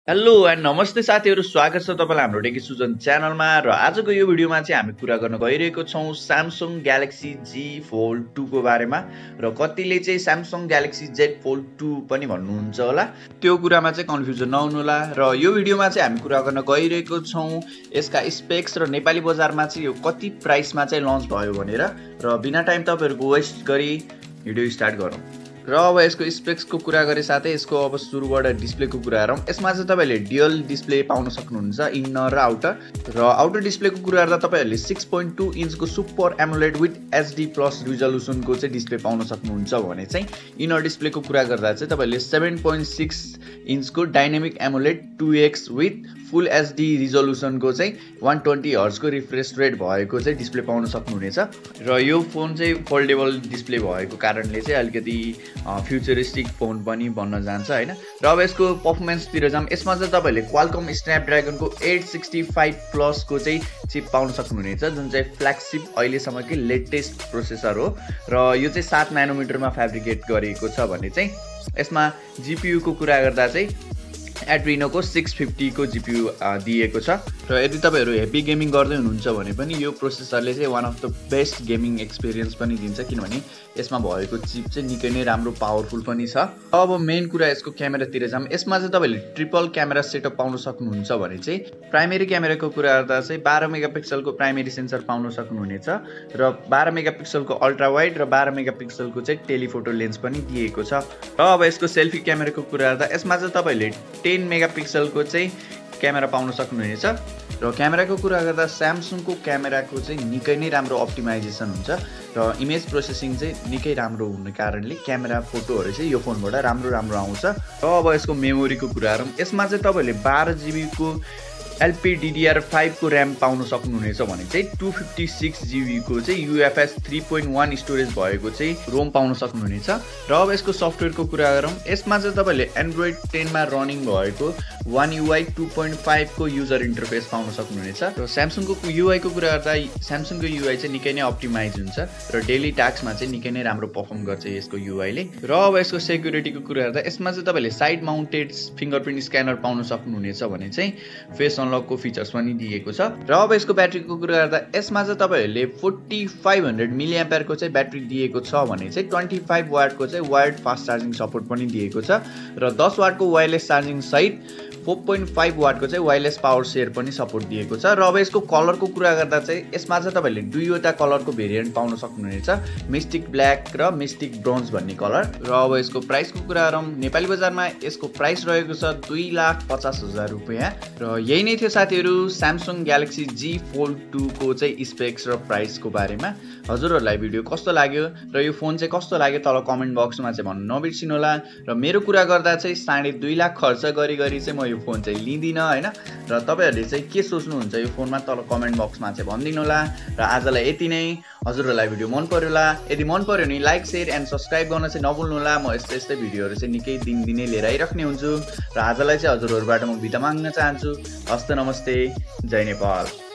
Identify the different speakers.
Speaker 1: Hello and नमस्ते साथीहरु, स्वागत छ तपाईलाई हाम्रो टेकी सुजन च्यानलमा। र आजको यो भिडियोमा चाहिँ हामी कुरा गर्न गइरहेको छौं Samsung Galaxy Z Fold 2 को बारेमा। र कतिले चाहिँ Samsung Galaxy Z Fold 2 पनि भन्नुहुन्छ होला, त्यो कुरामा चाहिँ कन्फ्युजन नहुनु होला। र यो भिडियोमा चाहिँ हामी कुरा गर्न गइरहेको छौं यसका स्पेक्स र नेपाली बजारमा चाहिँ यो कति प्राइसमा चाहिँ लन्च भयो भनेर। र बिना टाइम तपाईहरुको वेस्ट गरी भिडियो स्टार्ट गरौँ। र अब यसको स्पेक्सको कुरा गरे साथै यसको अब सुरुबाट डिस्प्लेको कुरा गरौँ। यसमा चाहिँ तपाईले डुअल डिस्प्ले पाउन सक्नुहुन्छ, इनर र आउटर। र आउटर डिस्प्लेको कुरा गर्दा तपाईहरुले 6.2 इन्चको super AMOLED with HD plus रिजोल्युसनको चाहिँ डिस्प्ले पाउन सक्नुहुन्छ भने चाहिँ इनर डिस्प्लेको कुरा गर्दा चाहिँ तपाईले 7.6 इन्चको dynamic AMOLED 2x with full HD रिजोल्युसनको चाहिँ 120 हर्ट्जको रिफ्रेश रेट भएको चाहिँ डिस्प्ले पाउन सक्नुहुनेछ। र यो फोन चाहिँ फोल्डेबल डिस्प्ले भएको कारणले चाहिँ अलिकति फ्युचरिस्टिक फोन पनि बन्न जान्छ हैन। र अब यसको परफर्मेन्सतिर जाम। यसमा चाहिँ तपाईले क्वालकम स्न्यापड्रागनको 865 प्लस को चाहिँ चिप पाउन सक्नुहुनेछ, जुन चाहिँ फ्ल्यागशिप अहिलेसम्मकै लेटेस्ट प्रोसेसर हो। र यो चाहिँ 7 नानोमिटरमा फ्याब्रिकेट गरिएको छ भने चाहिँ यसमा जीपीयू को कुरा गर्दा चाहिँ एड्रिनोको 650 को जीपीयू दिएको छ। र यदि तपाईहरु हेभी गेमिङ गर्दै हुनुहुन्छ भने पनि यो प्रोसेसरले चाहिँ one of the best gaming experience पनि दिन्छ, किनभने यसमा भएको चिप चाहिँ निकै नै राम्रो पावरफुल पनि छ। अब मेन कुरा यसको क्यामेरातिर जाम। यसमा चाहिँ तपाईले ट्रिपल क्यामेरा सेटअप पाउन सक्नुहुन्छ भने चाहिँ प्राइमेरी क्यामेराको कुरा गर्दा चाहिँ 12 मेगापिक्सलको प्राइमेरी सेन्सर पाउन सक्नुहुनेछ र 12 मेगापिक्सलको अल्ट्रा वाइड र 12 मेगापिक्सलको चाहिँ टेलिफोटो लेन्स पनि दिएको छ। र अब यसको सेल्फी क्यामेराको कुरा गर्दा यसमा चाहिँ तपाईले 10 मेगापिक्सलको चाहिँ क्यामेरा पाउन सक्नुहुनेछ। र क्यामेराको कुरा गर्दा स्यामसङको क्यामेराको चाहिँ निकै नै राम्रो अप्टिमाइजेसन हुन्छ र इमेज प्रोसेसिङ चाहिँ निकै राम्रो हुने कारणले क्यामेरा फोटोहरु चाहिँ यो फोनबाट राम्रो आउँछ। र अब यसको मेमोरीको कुरा गरौँ। यसमा चाहिँ तपाईले 12 GB को LPDDR5 को र्याम पाउन सक्नुहुनेछ भने चाहिँ 256 GB को चाहिँ UFS 3.1 स्टोरेज भएको चाहिँ रोम पाउन सक्नुहुनेछ। र अब यसको सफ्टवेयरको कुरा गरौँ। यसमा चाहिँ तपाईले एन्ड्रोइड 10 मा रनिङ भएको One UI 2.5 को युजर इन्टरफेस पाउन सक्नुहुनेछ। र स्यामसङको UI को कुरा गर्दा स्यामसङको UI चाहिँ निकै नै अप्टिमाइज हुन्छ र डेली टास्कमा चाहिँ निकै नै राम्रो परफर्म गर्छ यसको UI ले। र अब यसको सेक्युरिटीको कुरा गर्दा यसमा चाहिँ तपाईले साइड माउन्टेड फिंगरप्रिन्ट स्क्यानर पाउन सक्नुहुनेछ भने चाहिँ फेस अनलकको फिचर्स पनि दिएको छ। र अब यसको ब्याट्रीको कुरा गर्दा यसमा चाहिँ तपाईहरुले 4500 mAh को चाहिँ ब्याट्री दिएको छ भने चाहिँ 25 वाटको चाहिँ वायर्ड फास्ट चार्जिङ सपोर्ट पनि दिएको छ र 10 वाटको वायरलेस चार्जिङ सहित 4.5 वाटको चाहिँ वायरलेस पावर शेयर पनि सपोर्ट दिएको छ। र अब यसको कलरको कुरा गर्दा चाहिँ यसमा चाहिँ तपाईले दुईवटा कलरको भेरिएन्ट पाउन सक्नुहुनेछ, मिस्टिक ब्ल्याक र मिस्टिक ब्रोन्ज भन्ने कलर। र अब यसको प्राइसको कुरा गरौँ। नेपाली बजारमा यसको प्राइस रहेको छ 2,50,000 रुपैयाँ। र यही नै थियो साथीहरु Samsung Galaxy Z Fold 2 को चाहिँ स्पेक्स र प्राइसको बारेमा। हजुरहरुलाई भिडियो कस्तो लाग्यो र यो फोन चाहिँ कस्तो लाग्यो तल कमेन्ट बक्समा चाहिँ भन्न नबिर्सिनु होला। र मेरो कुरा गर्दा चाहिँ 2.5 लाख खर्च गरी चाहिँ म यो फोन चाहिँ लिदिन हैन। र तपाईहरुले चाहिँ के सोच्नुहुन्छ यो फोनमा तल कमेन्ट बक्समा चाहिँ भनिदिनु होला। र आजलाई यति नै। हजुरहरुलाई भिडियो मन पर्यो होला, यदि मन पर्यो भने लाइक शेयर एन्ड सब्स्क्राइब गर्न चाहिँ नभुल्नु होला। म यस्तै भिडियोहरु चाहिँ निकै दिनै लिएर आइराख्ने हुन्छु। र आजलाई चाहिँ हजुरहरुबाट म बिदा माग्न चाहन्छु। हस्त नमस्ते, जय नेपाल।